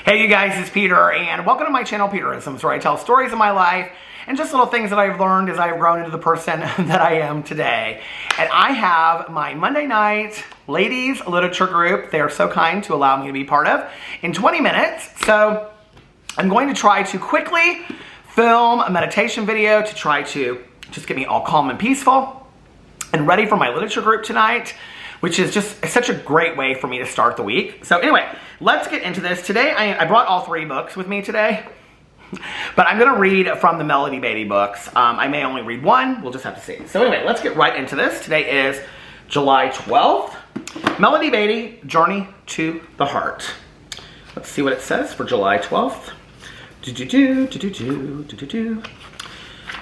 Hey you guys, it's Peter, and welcome to my channel, Peterisms, where I tell stories of my life and just little things that I've learned as I've grown into the person that I am today. And I have my Monday night ladies literature group they are so kind to allow me to be part of in 20 minutes. So I'm going to try to quickly film a meditation video to try to just get me all calm and peaceful and ready for my literature group tonight, which is just such a great way for me to start the week. So anyway, let's get into this. Today, I brought all three books with me today, but I'm gonna read from the Melody Beatty books. I may only read one, we'll just have to see. So anyway, let's get right into this. Today is July 12th. Melody Beatty, Journey to the Heart. Let's see what it says for July 12th.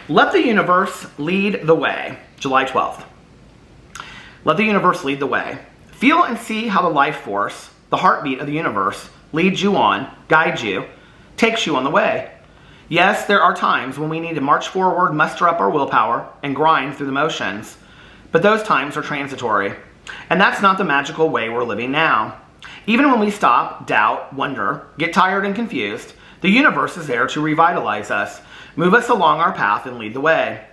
Let the universe lead the way, July 12th. Let the universe lead the way. Feel and see how the life force, the heartbeat of the universe, leads you on, guides you, takes you on the way. Yes, there are times when we need to march forward, muster up our willpower, and grind through the motions. But those times are transitory. And that's not the magical way we're living now. Even when we stop, doubt, wonder, get tired and confused, the universe is there to revitalize us, move us along our path, and lead the way.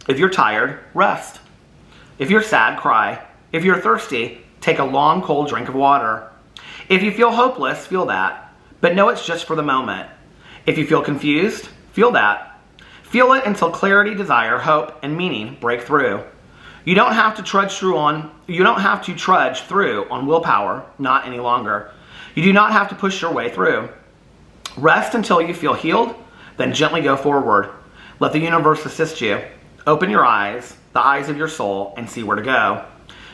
If you're tired, rest. If you're sad, cry. If you're thirsty, take a long, cold drink of water. If you feel hopeless, feel that. But know it's just for the moment. If you feel confused, feel that. Feel it until clarity, desire, hope, and meaning break through. You don't have to trudge through on willpower, not any longer. You do not have to push your way through. Rest until you feel healed, then gently go forward. Let the universe assist you. Open your eyes, the eyes of your soul, and see where to go.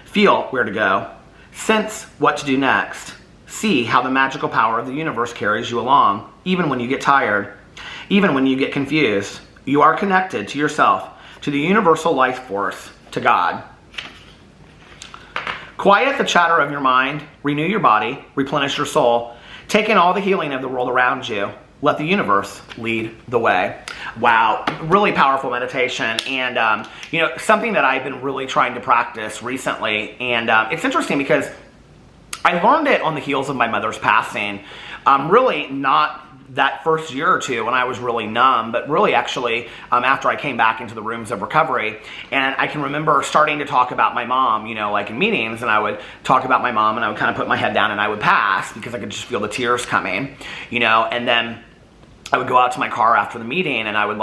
Feel where to go. Sense what to do next. See how the magical power of the universe carries you along, even when you get tired, even when you get confused. You are connected to yourself, to the universal life force, to God. Quiet the chatter of your mind, renew your body, replenish your soul. Take in all the healing of the world around you. Let the universe lead the way. Wow, really powerful meditation, and something that I've been really trying to practice recently. And it's interesting because I learned it on the heels of my mother's passing. Really not that first year or two when I was really numb, but really actually after I came back into the rooms of recovery. And I can remember starting to talk about my mom, like in meetings, and I would talk about my mom and I would kind of put my head down and I would pass because I could just feel the tears coming, and then I would go out to my car after the meeting and I would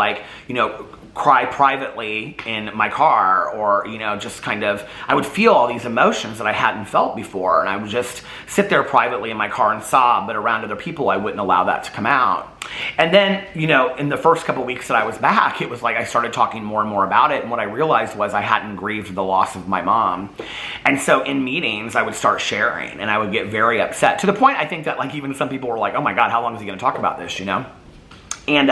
cry privately in my car, or, just kind of, I would feel all these emotions that I hadn't felt before, and I would just sit there privately in my car and sob, but around other people I wouldn't allow that to come out. And then, in the first couple weeks that I was back, it was like I started talking more and more about it, and what I realized was I hadn't grieved the loss of my mom. And so in meetings, I would start sharing, and I would get very upset, to the point I think that even some people were like, oh my God, how long is he going to talk about this, And,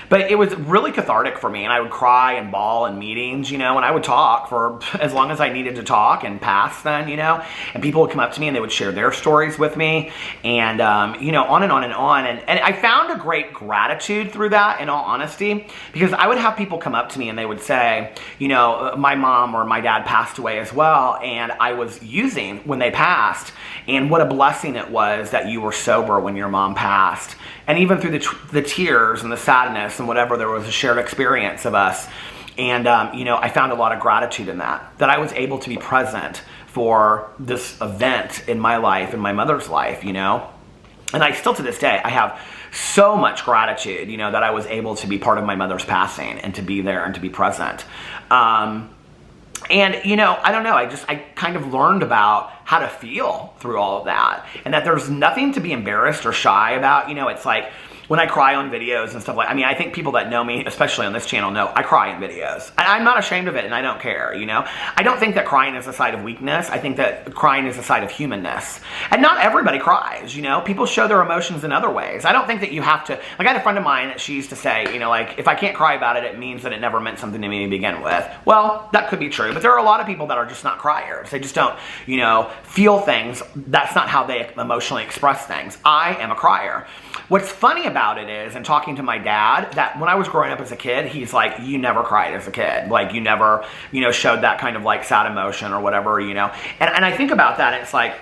but it was really cathartic for me, and I would cry and bawl in meetings, and I would talk for as long as I needed to talk and pass then, and people would come up to me and they would share their stories with me, and, on and on and on. And I found a great gratitude through that, in all honesty, because I would have people come up to me and they would say, my mom or my dad passed away as well, and I was using when they passed, and what a blessing it was that you were sober when your mom passed. And even through the tears and the sadness and whatever, there was a shared experience of us. And, I found a lot of gratitude in that I was able to be present for this event in my life, in my mother's life, And I still, to this day, I have so much gratitude, that I was able to be part of my mother's passing and to be there and to be present. And, I don't know, I kind of learned about how to feel through all of that, and that there's nothing to be embarrassed or shy about. It's like when I cry on videos and stuff I think people that know me, especially on this channel, know I cry in videos. And I'm not ashamed of it, and I don't care, I don't think that crying is a sign of weakness. I think that crying is a sign of humanness. And not everybody cries, People show their emotions in other ways. I don't think that you have to, I had a friend of mine that she used to say, if I can't cry about it, it means that it never meant something to me to begin with. Well, that could be true, but there are a lot of people that are just not criers. They just don't, feel things. That's not how they emotionally express things. I am a crier. What's funny about it is, and talking to my dad, that when I was growing up as a kid, he's like, you never cried as a kid. You never, showed that kind of sad emotion or whatever, And I think about that, and it's like,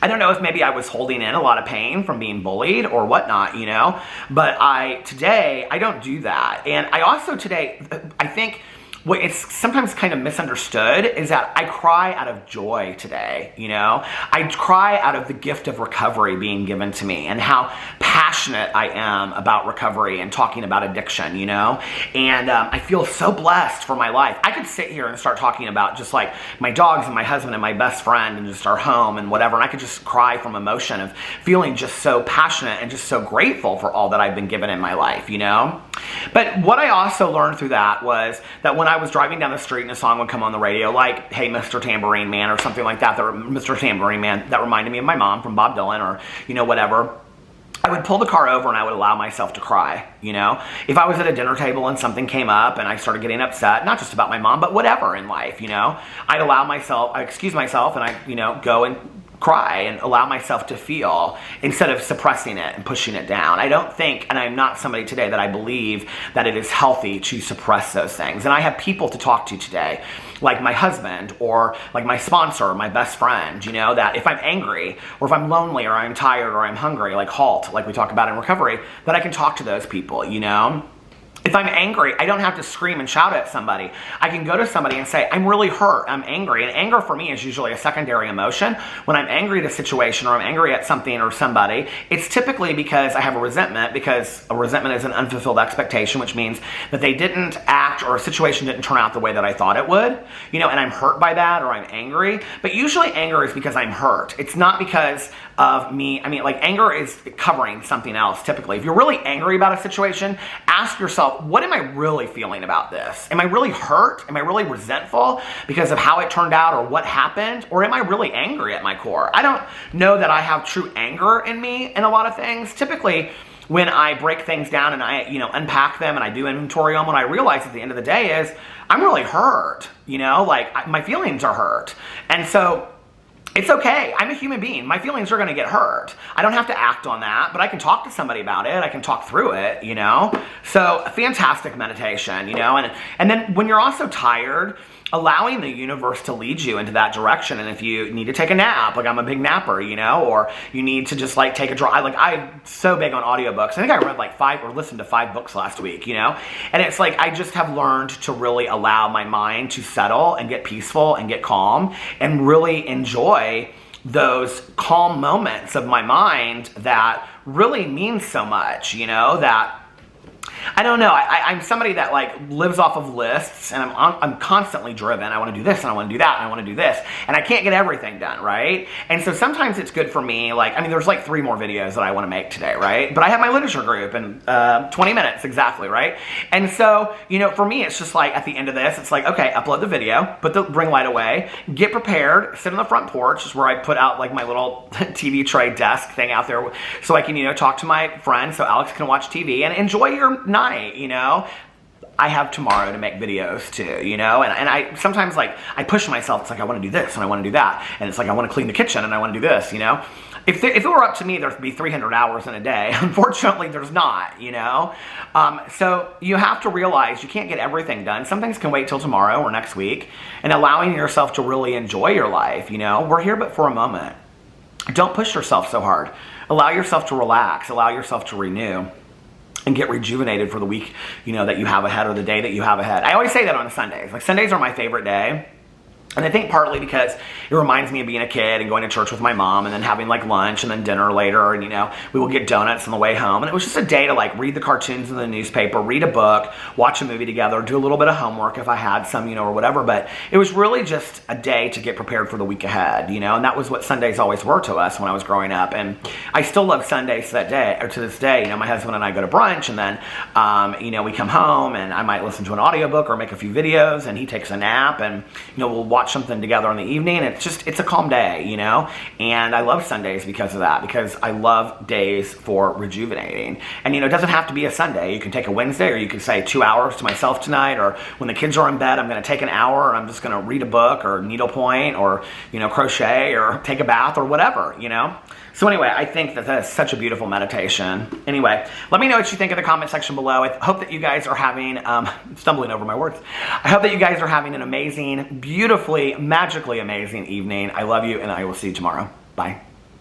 I don't know if maybe I was holding in a lot of pain from being bullied or whatnot, you know, but today, I don't do that. And I also today, I think what it's sometimes kind of misunderstood is that I cry out of joy today, you know? I cry out of the gift of recovery being given to me and how passionate I am about recovery and talking about addiction, you know? And I feel so blessed for my life. I could sit here and start talking about just like my dogs and my husband and my best friend and just our home and whatever, and I could just cry from emotion of feeling just so passionate and just so grateful for all that I've been given in my life, you know? But what I also learned through that was that when I was driving down the street and a song would come on the radio, like, hey, Mr. Tambourine Man, or something like that, Mr. Tambourine Man, that reminded me of my mom from Bob Dylan, or, you know, whatever, I would pull the car over and I would allow myself to cry, you know? If I was at a dinner table and something came up and I started getting upset, not just about my mom, but whatever in life, you know? I'd excuse myself and I'd, you know, go and cry and allow myself to feel instead of suppressing it and pushing it down. I don't think, and I'm not somebody today that I believe that it is healthy to suppress those things. And I have people to talk to today, like my husband or like my sponsor, my best friend, you know, that if I'm angry or if I'm lonely or I'm tired or I'm hungry, like HALT, like we talk about in recovery, that I can talk to those people, you know? If I'm angry, I don't have to scream and shout at somebody. I can go to somebody and say, I'm really hurt, I'm angry. And anger for me is usually a secondary emotion. When I'm angry at a situation or I'm angry at something or somebody, it's typically because I have a resentment, because a resentment is an unfulfilled expectation, which means that they didn't act or a situation didn't turn out the way that I thought it would, you know, and I'm hurt by that or I'm angry. But usually anger is because I'm hurt. It's not because of me. I mean, like, anger is covering something else typically. If you're really angry about a situation, ask yourself, what am I really feeling about this? Am I really hurt? Am I really resentful because of how it turned out or what happened? Or am I really angry at my core? I don't know that I have true anger in me in a lot of things. Typically, when I break things down and I, you know, unpack them and I do inventory on them, what I realize at the end of the day is I'm really hurt, you know, like my feelings are hurt. And so it's okay. I'm a human being. My feelings are going to get hurt. I don't have to act on that, but I can talk to somebody about it. I can talk through it, you know? So, fantastic meditation, you know? And then when you're also tired, allowing the universe to lead you into that direction. And if you need to take a nap, like I'm a big napper, you know, or you need to just like take a drive, like I'm so big on audiobooks. I think I read like 5 or listened to 5 books last week, you know, and it's like I just have learned to really allow my mind to settle and get peaceful and get calm and really enjoy those calm moments of my mind that really mean so much, you know, that I don't know. I'm somebody that like lives off of lists, and I'm constantly driven. I want to do this, and I want to do that, and I want to do this, and I can't get everything done, right? And so sometimes it's good for me. Like, I mean, there's like 3 more videos that I want to make today, right? But I have my literature group in 20 minutes exactly, right? And so, you know, for me, it's just like at the end of this, it's like, okay, upload the video, put the ring light away, get prepared, sit on the front porch, is where I put out like my little TV tray desk thing out there, so I can, you know, talk to my friends, so Alex can watch TV and enjoy your night, you know. I have tomorrow to make videos too, you know, and I sometimes like I push myself. It's like I want to do this and I want to do that, and it's like I want to clean the kitchen and I want to do this, you know. If it were up to me, there'd be 300 hours in a day. Unfortunately, there's not, you know. So you have to realize you can't get everything done. Some things can wait till tomorrow or next week, and allowing yourself to really enjoy your life, you know. We're here but for a moment. Don't push yourself so hard. Allow yourself to relax. Allow yourself to renew and get rejuvenated for the week, you know, that you have ahead or the day that you have ahead. I always say that on Sundays. Like, Sundays are my favorite day. And I think partly because it reminds me of being a kid and going to church with my mom and then having like lunch and then dinner later, and you know, we will get donuts on the way home. And it was just a day to like read the cartoons in the newspaper, read a book, watch a movie together, do a little bit of homework if I had some, you know, or whatever. But it was really just a day to get prepared for the week ahead, you know, and that was what Sundays always were to us when I was growing up. And I still love Sundays to that day, or to this day. You know, my husband and I go to brunch, and then, you know, we come home and I might listen to an audiobook or make a few videos, and he takes a nap, and, you know, we'll watch something together in the evening. And it's a calm day, you know, and I love Sundays because of that, because I love days for rejuvenating. And, you know, it doesn't have to be a Sunday. You can take a Wednesday, or you can say 2 hours to myself tonight, or when the kids are in bed, I'm going to take an hour and I'm just going to read a book or needlepoint or, you know, crochet or take a bath or whatever, you know. So anyway, I think that is such a beautiful meditation. Anyway, let me know what you think in the comment section below. I hope that you guys are having, stumbling over my words. I hope that you guys are having an amazing, beautifully, magically amazing evening. I love you, and I will see you tomorrow. Bye.